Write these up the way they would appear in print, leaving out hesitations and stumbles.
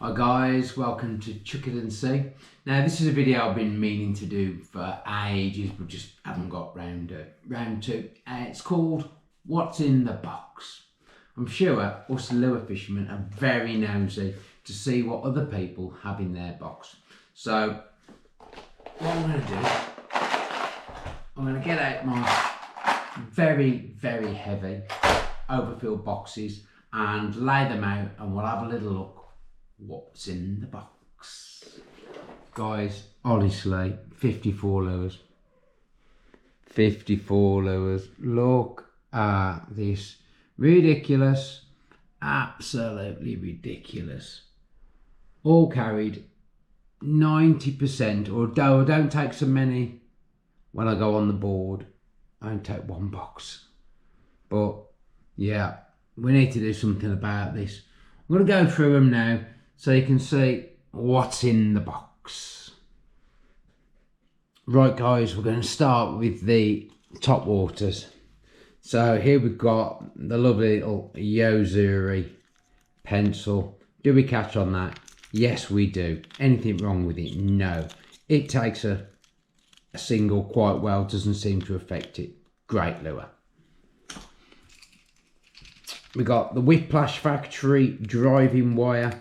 Hi guys, welcome to Chuck It and See. Now this is a video I've been meaning to do for ages but just haven't got round to. It's called What's in the Box. I'm sure us lure fishermen are very nosy to see what other people have in their box. So what I'm going to do, I'm going to get out my very heavy overfilled boxes and lay them out and we'll have a little look what's in the box. Guys, honestly, 54 lures. 54 lures. Look at this. Ridiculous. Absolutely ridiculous. All carried 90%, although I don't take so many when I go on the board. I don't take one box. But yeah, we need to do something about this. I'm going to go through them now so you can see what's in the box. Right guys, we're going to start with the top waters. So here we've got the lovely little Yozuri pencil. Do we catch on that? Yes we do. Anything wrong with it? No. It takes a single quite well, doesn't seem to affect it. Great lure. We got the Whiplash Factory driving wire.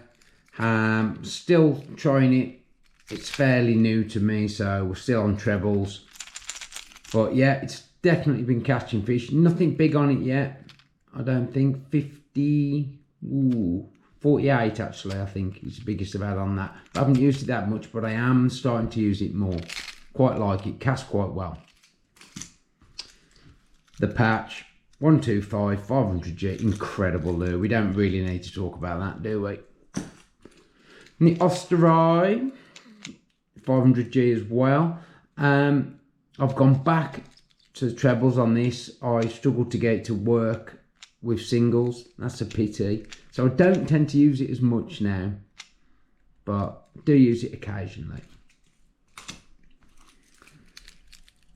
Still trying it. It's fairly new to me, so we're still on trebles. But yeah, it's definitely been catching fish. Nothing big on it yet. I don't think. 48 actually, I think is the biggest I've had on that. I haven't used it that much, but I am starting to use it more. Quite like it. Casts quite well. The patch. 125 500G, incredible lure. We don't really need to talk about that, do we? And the Osterai 500G as well. I've gone back to the trebles on this. I struggled to get it to work with singles. That's a pity. So I don't tend to use it as much now, but do use it occasionally.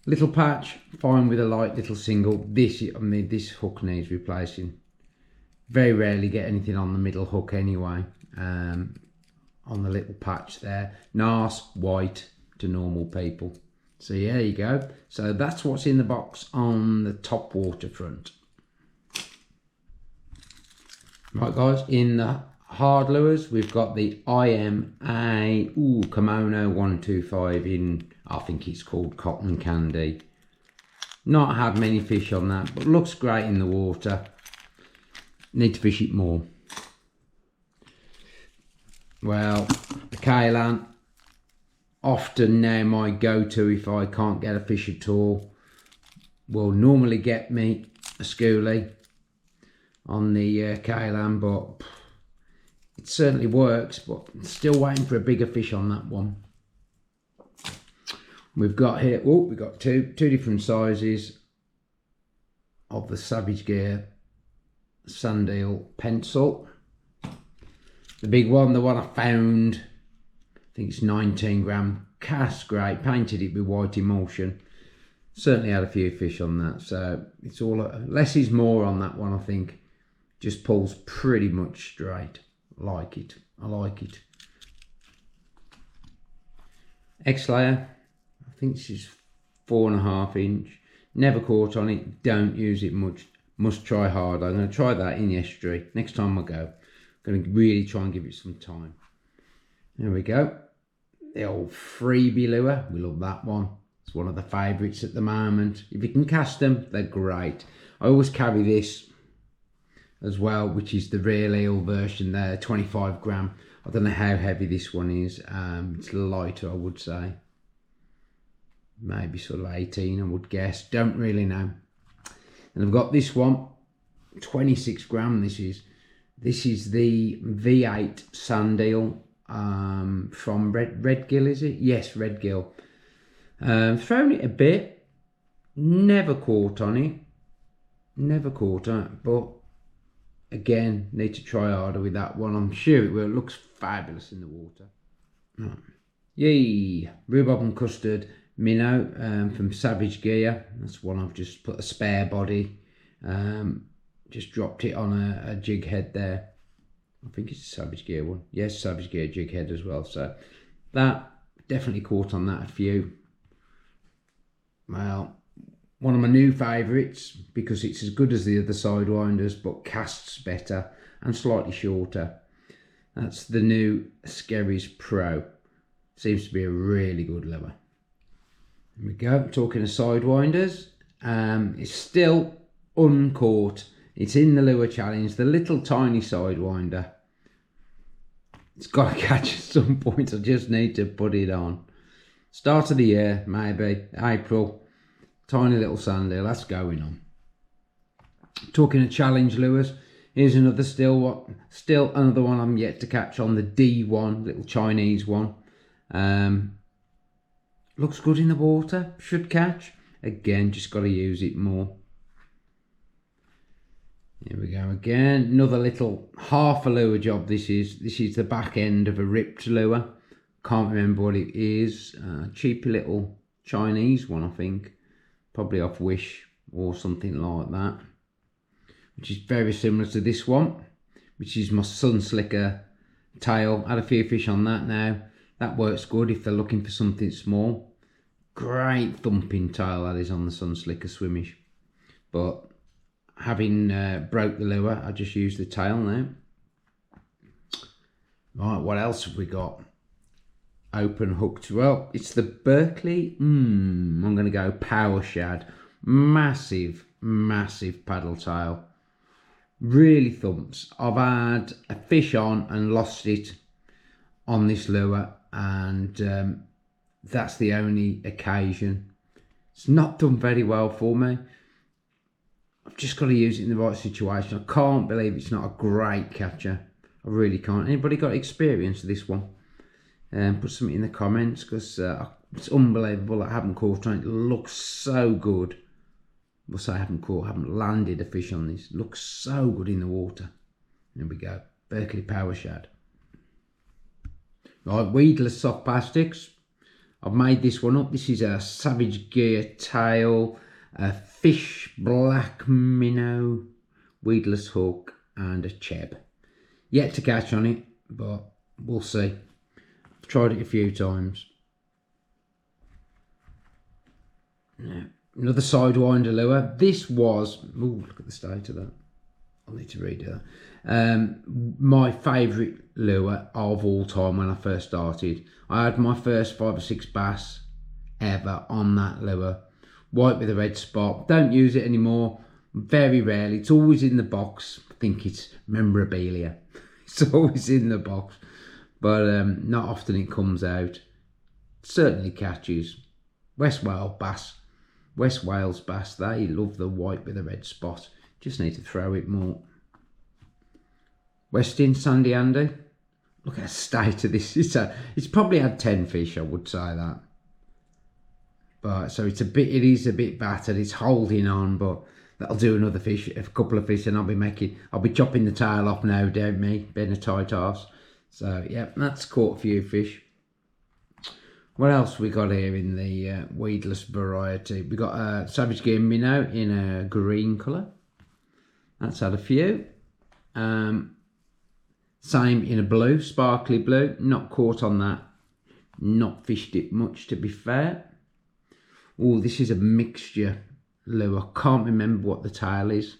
Little patch, fine with a light little single. This hook needs replacing. Very rarely get anything on the middle hook anyway. On the little patch there. Nice, white to normal people. So yeah, there you go. So that's what's in the box on the top waterfront. Right guys, in the hard lures, we've got the IMA Kimono 125 in, I think it's called Cotton Candy. Not had many fish on that, but looks great in the water. Need to fish it more. Well, the Kaylan, often now my go-to if I can't get a fish at all. Will normally get me a schoolie on the Kaylan, but it certainly works, but still waiting for a bigger fish on that one. We've got here, we've got two different sizes of the Savage Gear Sandeel pencil. The big one, the one I found, I think it's 19 gram, cast great, painted it with white emulsion. Certainly had a few fish on that, so it's all, less is more on that one I think. Just pulls pretty much straight. I like it. X-Layer, I think this is 4.5 inch. Never caught on it, don't use it much. Must try hard. I'm going to try that in the estuary next time I go. I'm going to really try and give it some time. There we go. The old freebie lure, we love that one. It's one of the favourites at the moment. If you can cast them, they're great. I always carry this as well, which is the real eel version there, 25 gram. I don't know how heavy this one is. It's lighter, I would say. Maybe sort of 18, I would guess. Don't really know. And I've got this one, 26 gram. This is the V8 Sandeel from Red Gill, is it? Yes, Red Gill. Thrown it a bit. Never caught on it. But again, need to try harder with that one. I'm sure it will. It looks fabulous in the water. Right. Yay! Rhubarb and Custard Minnow from Savage Gear. That's one I've just put a spare body. Just dropped it on a jig head there. I think it's a Savage Gear one. Yes, Savage Gear jig head as well. So that definitely caught on that a few. Well, one of my new favourites, because it's as good as the other Sidewinders but casts better and slightly shorter. That's the new Skerries Pro. Seems to be a really good lure. There we go, talking of Sidewinders. It's still uncaught. It's in the lure challenge, the little tiny Sidewinder. It's got to catch at some point. I just need to put it on. Start of the year, maybe April. Tiny little sand eel, that's going on. Talking of challenge lures, here's another still another one I'm yet to catch on, the D1, little Chinese one. Looks good in the water, should catch. Again, just got to use it more. Here we go again, another little half a lure job. This is the back end of a ripped lure. Can't remember what it is. Cheapy little Chinese one, I think. Probably off Wish or something like that. Which is very similar to this one, which is my Sun Slicker tail. Had a few fish on that now. That works good if they're looking for something small. Great thumping tail that is on the Sun Slicker Swimish. But having broke the lure, I just use the tail now. Right, what else have we got? Open hooked. Well, it's the Berkeley. I'm going to go Power Shad. Massive paddle tail. Really thumps. I've had a fish on and lost it on this lure, and that's the only occasion. It's not done very well for me. I've just got to use it in the right situation. I can't believe it's not a great catcher. I really can't. Anybody got experience of this one? Put something in the comments, because it's unbelievable that I haven't caught on it. It looks so good. We'll say I haven't landed a fish on this. It looks so good in the water. There we go. Berkeley Power Shad. Right, Weedless soft plastics. I've made this one up. This is a Savage Gear tail, a fish black minnow, weedless hook, and a cheb. Yet to catch on it, but we'll see. I've tried it a few times. Yeah. Another Sidewinder lure. This was, ooh, look at the state of that. I'll need to redo that. My favourite lure of all time when I first started. I had my first 5 or 6 bass ever on that lure. White with a red spot. Don't use it anymore. Very rarely. It's always in the box. I think it's memorabilia. It's always in the box. But not often it comes out. Certainly catches. West Wales bass, they love the white with a red spot. Just need to throw it more. Westin Sandy Andy. Look at the state of this. It's probably had 10 fish, I would say that. But so it is a bit battered. It's holding on, but that'll do another fish, a couple of fish, and I'll be chopping the tail off now, don't me? Being a tight arse. So yeah, that's caught a few fish. What else we got here in the weedless variety? We got a Savage Gear minnow in a green colour. That's had a few. Same in a blue, sparkly blue. Not caught on that. Not fished it much, to be fair. Oh, this is a mixture lure. Can't remember what the tail is.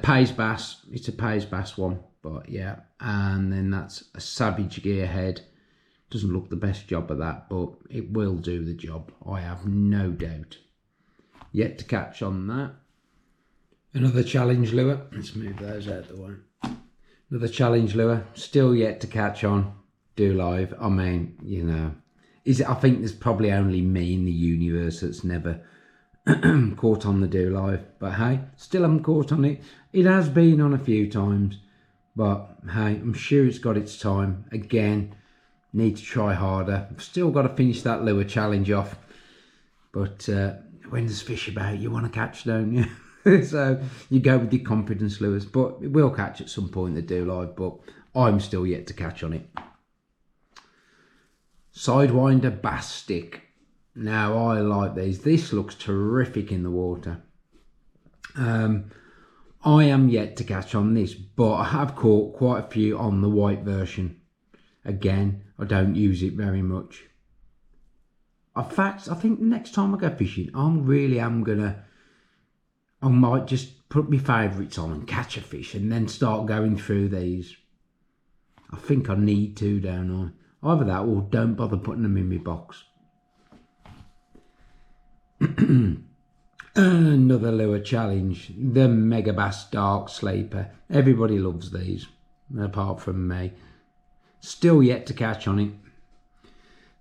Pays bass. It's a pays bass one, but yeah. And then that's a Savage Gear head. Doesn't look the best job of that, but it will do the job, I have no doubt. Yet to catch on that. Another challenge lure. Let's move those out of the way. Another challenge lure. Still yet to catch on. Do live. I mean, you know. I think there's probably only me in the universe that's never caught on the do live. But hey, still haven't caught on it. It has been on a few times. But hey, I'm sure it's got its time. Again, need to try harder. I've still got to finish that lure challenge off. But when there's fish about, you want to catch, don't you? So you go with your confidence lures. But it will catch at some point, the do live. But I'm still yet to catch on it. Sidewinder bass stick. Now I like these. This looks terrific in the water. I am yet to catch on this, but I have caught quite a few on the white version. Again, I don't use it very much. In fact, I think the next time I go fishing, I might just put my favourites on and catch a fish and then start going through these. I think I need to, don't I? Either that or don't bother putting them in my box. Another lure challenge, the Megabass Dark Sleeper. Everybody loves these, apart from me. Still yet to catch on it,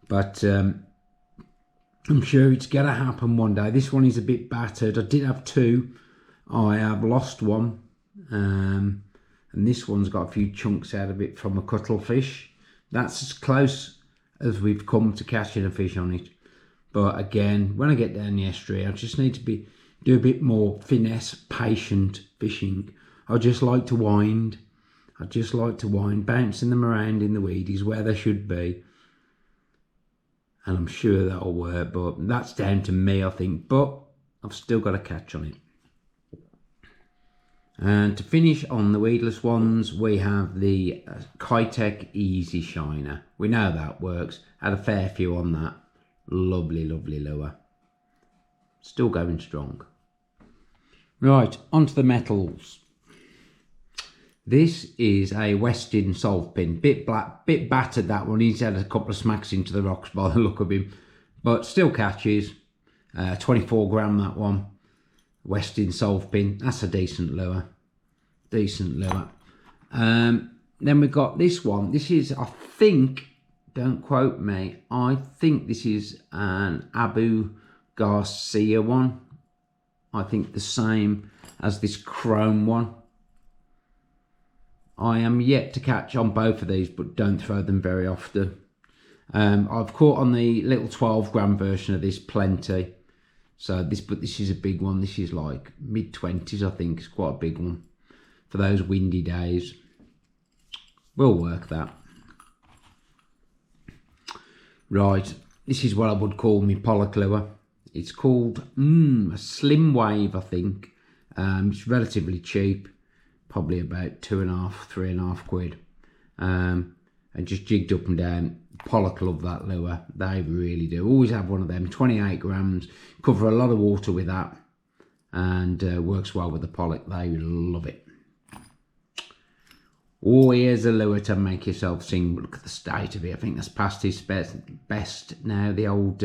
but I'm sure it's going to happen one day. This one is a bit battered. I did have two. I have lost one, and this one's got a few chunks out of it from a cuttlefish. That's as close as we've come to catching a fish on it. But again, when I get down the estuary, I just need to do a bit more finesse, patient fishing. I just like to wind. Bouncing them around in the weedies where they should be. And I'm sure that'll work, but that's down to me, I think. But I've still got a catch on it. And to finish on the weedless ones, we have the Kitech Easy Shiner. We know that works. Had a fair few on that. Lovely, lovely lure. Still going strong. Right, onto the metals. This is a Westin solve pin. Bit black, bit battered, that one. He's had a couple of smacks into the rocks by the look of him. But still catches. 24 gram, that one. Westin solve pin. That's a decent lure. Decent lure. Then we've got this one. This is, I think, don't quote me, I think this is an Abu Garcia one. I think the same as this chrome one. I am yet to catch on both of these, but don't throw them very often. I've caught on the little 12 gram version of this plenty. But this is a big one. This is like mid-20s, I think. It's quite a big one for those windy days. We'll work that. Right, this is what I would call my pollock lure. It's called a Slim Wave, I think. It's relatively cheap. Probably about 2.5, 3.5 quid. And just jigged up and down. Pollock love that lure. They really do. Always have one of them. 28 grams. Cover a lot of water with that. And works well with the pollock. They love it. Oh, here's a lure to make yourself sing. Look at the state of it. I think that's past his best now. The old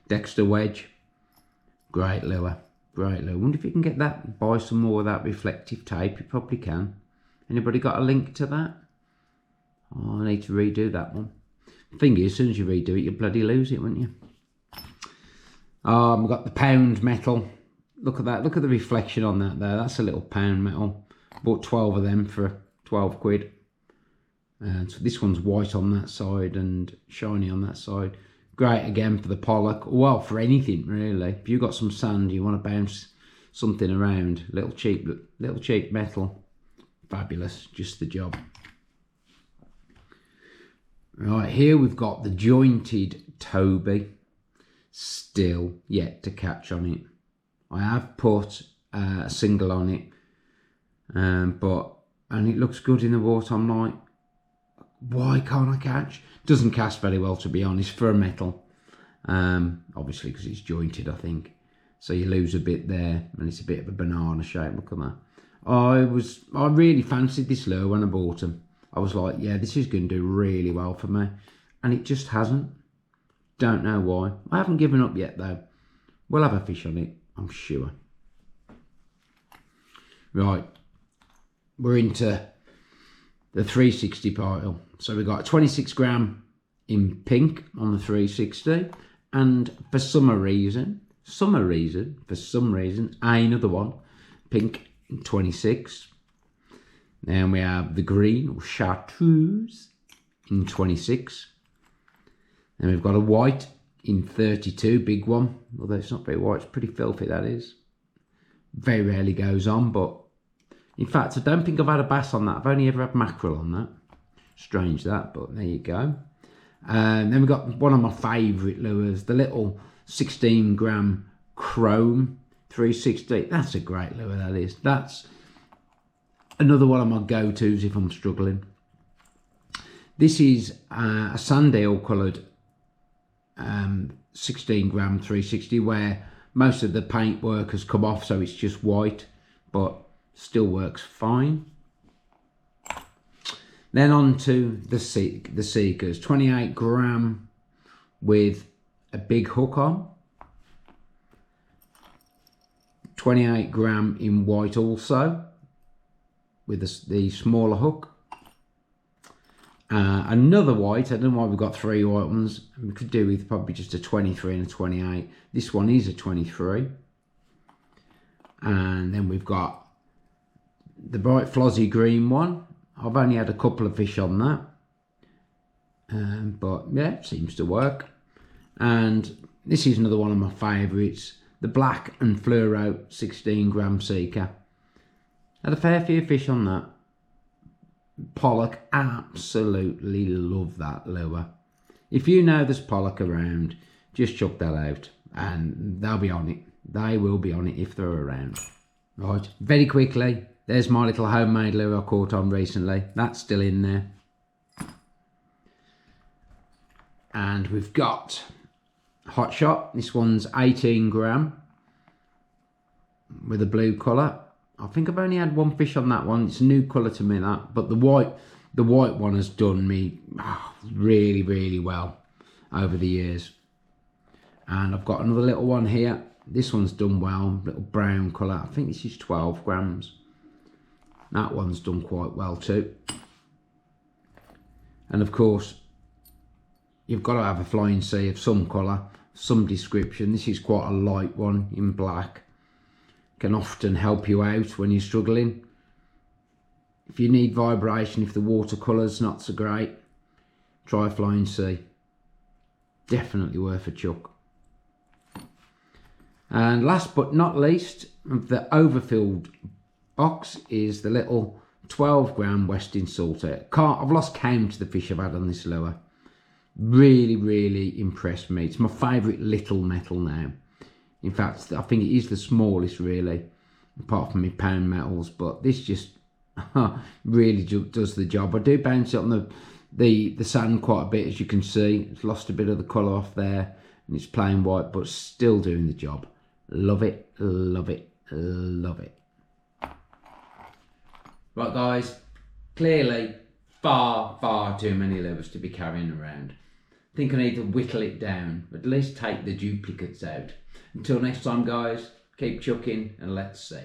Dexter wedge. Great lure. Great lure. Wonder if you can get that, buy some more of that reflective tape. You probably can. Anybody got a link to that? Oh, I need to redo that one. Thing is, as soon as you redo it, you bloody lose it, won't you? We've got the pound metal. Look at that. Look at the reflection on that there. That's a little pound metal. Bought 12 of them for 12 quid. So this one's white on that side and shiny on that side. Great again for the pollock. Well, for anything really. If you've got some sand, you want to bounce something around. Little cheap metal. Fabulous. Just the job. Right, here we've got the jointed Toby. Still yet to catch on it. I have put a single on it. And it looks good in the water. I'm like, why can't I catch? Doesn't cast very well, to be honest, for a metal. Obviously because it's jointed, I think. So you lose a bit there, and it's a bit of a banana shape. Look at that. I really fancied this lure when I bought them. I was like, yeah, this is going to do really well for me. And it just hasn't. Don't know why. I haven't given up yet, though. We'll have a fish on it, I'm sure. Right. We're into the 360 pile. So we've got 26 gram in pink on the 360. And for some reason, another one, pink in 26. Then we have the green or chartreuse in 26. Then we've got a white in 32, big one. Although it's not very white, it's pretty filthy, that is. Very rarely goes on, but in fact, I don't think I've had a bass on that. I've only ever had mackerel on that. Strange that, but there you go. Then we've got one of my favourite lures, the little 16 gram chrome 360. That's a great lure, that is. another one of my go-tos if I'm struggling. This is a sandal coloured 16 gram 360 where most of the paintwork has come off, so it's just white, but still works fine. Then on to the Seekers, 28 gram with a big hook on. 28 gram in white also with the smaller hook. Another white, I don't know why we've got 3 white ones. We could do with probably just a 23 and a 28. This one is a 23. And then we've got the bright flozzy green one. I've only had a couple of fish on that. But yeah, it seems to work. And this is another one of my favourites. The black and fluoro 16 gram Seeker. Had a fair few fish on that. Pollock, absolutely love that lure. If you know there's pollock around, just chuck that out and they'll be on it. They will be on it if they're around. Right, very quickly, there's my little homemade lure I caught on recently. That's still in there. And we've got Hot Shot. This one's 18 gram with a blue colour. I think I've only had one fish on that one. It's a new colour to me, that. But the white one has done me really, really well over the years. And I've got another little one here. This one's done well, little brown colour. I think this is 12 grams. That one's done quite well too. And of course, you've got to have a flying sea of some colour, some description. This is quite a light one in black. Can often help you out when you're struggling. If you need vibration, if the watercolour's not so great, try Flying Sea. Definitely worth a chuck. And last but not least, of the overfilled box is the little 12 gram Westin Salter. I've lost count of the fish I've had on this lure. Really, really impressed me. It's my favourite little metal now. In fact, I think it is the smallest really, apart from my pound metals, but this just really does the job. I do bounce it on the sand quite a bit, as you can see. It's lost a bit of the colour off there, and it's plain white, but still doing the job. Love it, love it, love it. Right guys, clearly far, far too many lures to be carrying around. I think I need to whittle it down, but at least take the duplicates out. Until next time guys, keep chucking and let's see.